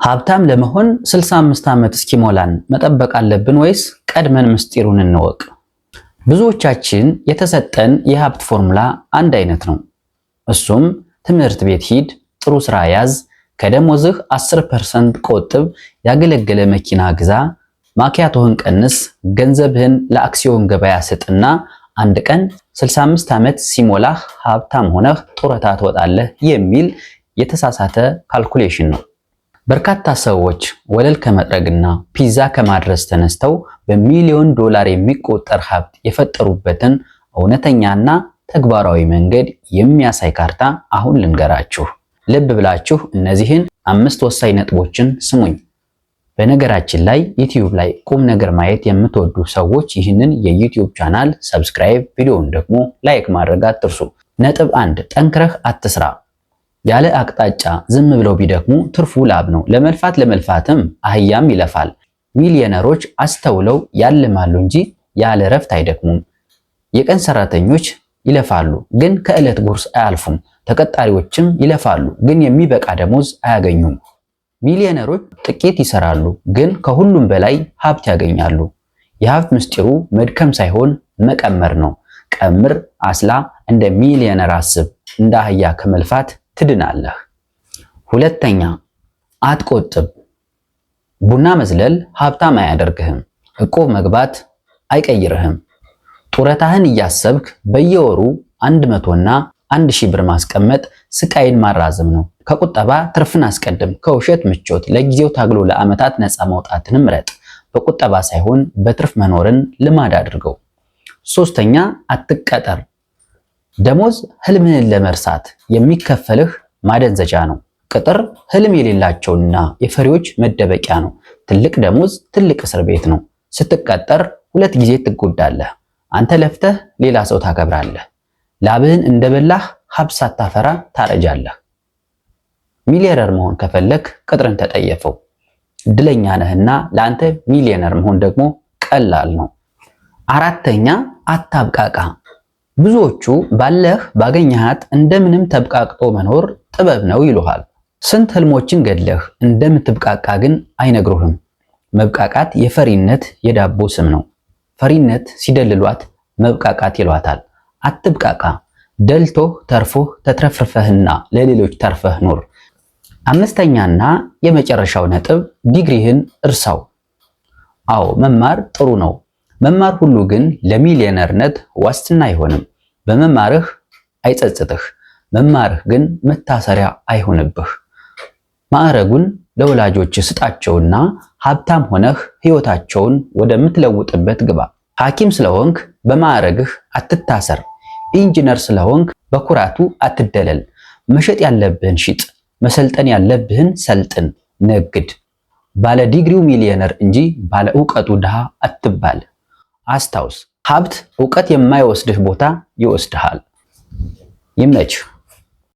ሀብታም ለመሆን 65 ዓመት እስኪሞላን መጠበቅ አለብን ወይስ ቀድመን ምስጢሩን እንወቅ? ብዙዎቻችን የተሰጠን የሀብት ፎርሙላ አንድ አይነት ነው። እሱም ትምህርት ቤት ሂድ፣ ጥሩ ስራ ያዝ፣ ከደሞዝህ 10% ቆጥብ፣ ያገለገለ መኪና ግዛ፣ ማኪያቶህን ቀንስ፣ ገንዘብህን ለአክሲዮን ገበያ ስጥና አንድ ቀን 65 ዓመት ሲሞላህ ሀብታም ሆነህ ጡረታ ትወጣለህ የሚል የተሳሳተ ካልኩሌሽን ነው። በርካታ ሰዎች ወለል ከመጥረግና ፒዛ ከማድረስ ተነስተው በሚሊዮን ዶላር የሚቆጠር ሀብት የፈጠሩበትን እውነተኛና ተግባራዊ መንገድ የሚያሳይ ካርታ አሁን ልንገራችሁ። ልብ ብላችሁ እነዚህን 5 ወሳኝ ነጥቦችን ስሙኝ። በነገራችን ላይ ዩቲዩብ ላይ ቁም ነገር ማየት የምትወዱ ሰዎች ይህንን የዩቲዩብ ቻናል ሰብስክራይብ፣ ቪዲዮውን ደግሞ ላይክ ማድረግ አትርሱ። ነጥብ 1 ጠንክረህ አትስራ። ያለ አቅጣጫ ዝም ብለው ቢደክሙ ትርፉ ላብ ነው። ለመልፋትም አህያም ይለፋል። ሚሊዮነሮች አስተውለው ያልማሉ እንጂ ያለ እረፍት አይደክሙም። የቀን ሰራተኞች ይለፋሉ ግን ከዕለት ጉርስ አያልፉም። ተቀጣሪዎችም ይለፋሉ ግን የሚበቃ ደሞዝ አያገኙም። ሚሊዮነሮች ጥቂት ይሰራሉ ግን ከሁሉም በላይ ሀብት ያገኛሉ። የሀብት ምስጢሩ መድከም ሳይሆን መቀመር ነው። ቀምር፣ አስላ፣ እንደ ሚሊዮነር አስብ። እንደ አህያ ከመልፋት ትድናለህ። ሁለተኛ አትቆጥብ። ቡና መዝለል ሀብታም አያደርግህም። እቁብ መግባት አይቀይርህም። ጡረታህን እያሰብክ በየወሩ 100 እና 1000 ብር ማስቀመጥ ስቃይን ማራዘም ነው። ከቁጠባ ትርፍን አስቀድም። ከውሸት ምቾት ለጊዜው ታግሎ ለዓመታት ነፃ መውጣትን ምረጥ። በቁጠባ ሳይሆን በትርፍ መኖርን ልማድ አድርገው። ሶስተኛ አትቀጠር። ደሞዝ ህልምህን ለመርሳት የሚከፈልህ ማደንዘጃ ነው። ቅጥር ህልም የሌላቸውና የፈሪዎች መደበቂያ ነው። ትልቅ ደሞዝ ትልቅ እስር ቤት ነው። ስትቀጠር 2 ጊዜ ትጎዳለህ። አንተ ለፍተህ ሌላ ሰው ታከብራለህ። ላብህን እንደበላህ ሀብት ሳታፈራ ታረጃለህ። ሚሊዮነር መሆን ከፈለክ ቅጥርን ተጠየፈው። እድለኛ ነህና ለአንተ ሚሊዮነር መሆን ደግሞ ቀላል ነው። አራተኛ አታብቃቃ። ብዙዎቹ ባለህ ባገኘሃት እንደምንም ተብቃቅጦ መኖር ጥበብ ነው ይሉሃል። ስንት ህልሞችን ገድለህ እንደምትብቃቃ ግን አይነግሩህም። መብቃቃት የፈሪነት የዳቦ ስም ነው። ፈሪነት ሲደልሏት መብቃቃት ይሏታል። አትብቃቃ። ደልቶህ ተርፎህ ተትረፍርፈህና ለሌሎች ተርፈህ ኑር። አምስተኛና የመጨረሻው ነጥብ ዲግሪህን እርሳው። አዎ መማር ጥሩ ነው። መማር ሁሉ ግን ለሚሊዮነርነት ዋስትና አይሆንም። በመማርህ አይጸጽትህ። መማርህ ግን መታሰሪያ አይሆንብህ። ማዕረጉን ለወላጆች ስጣቸውና ሀብታም ሆነህ ህይወታቸውን ወደምትለውጥበት ግባ። ሐኪም ስለሆንክ በማዕረግህ አትታሰር። ኢንጂነር ስለሆንክ በኩራቱ አትደለል። መሸጥ ያለብህን ሽጥ፣ መሰልጠን ያለብህን ሰልጥን፣ ነግድ። ባለ ዲግሪው ሚሊዮነር እንጂ ባለ ዕውቀቱ ድሃ አትባል። አስታውስ፣ ሀብት ዕውቀት የማይወስድህ ቦታ ይወስድሃል። ይመችህ።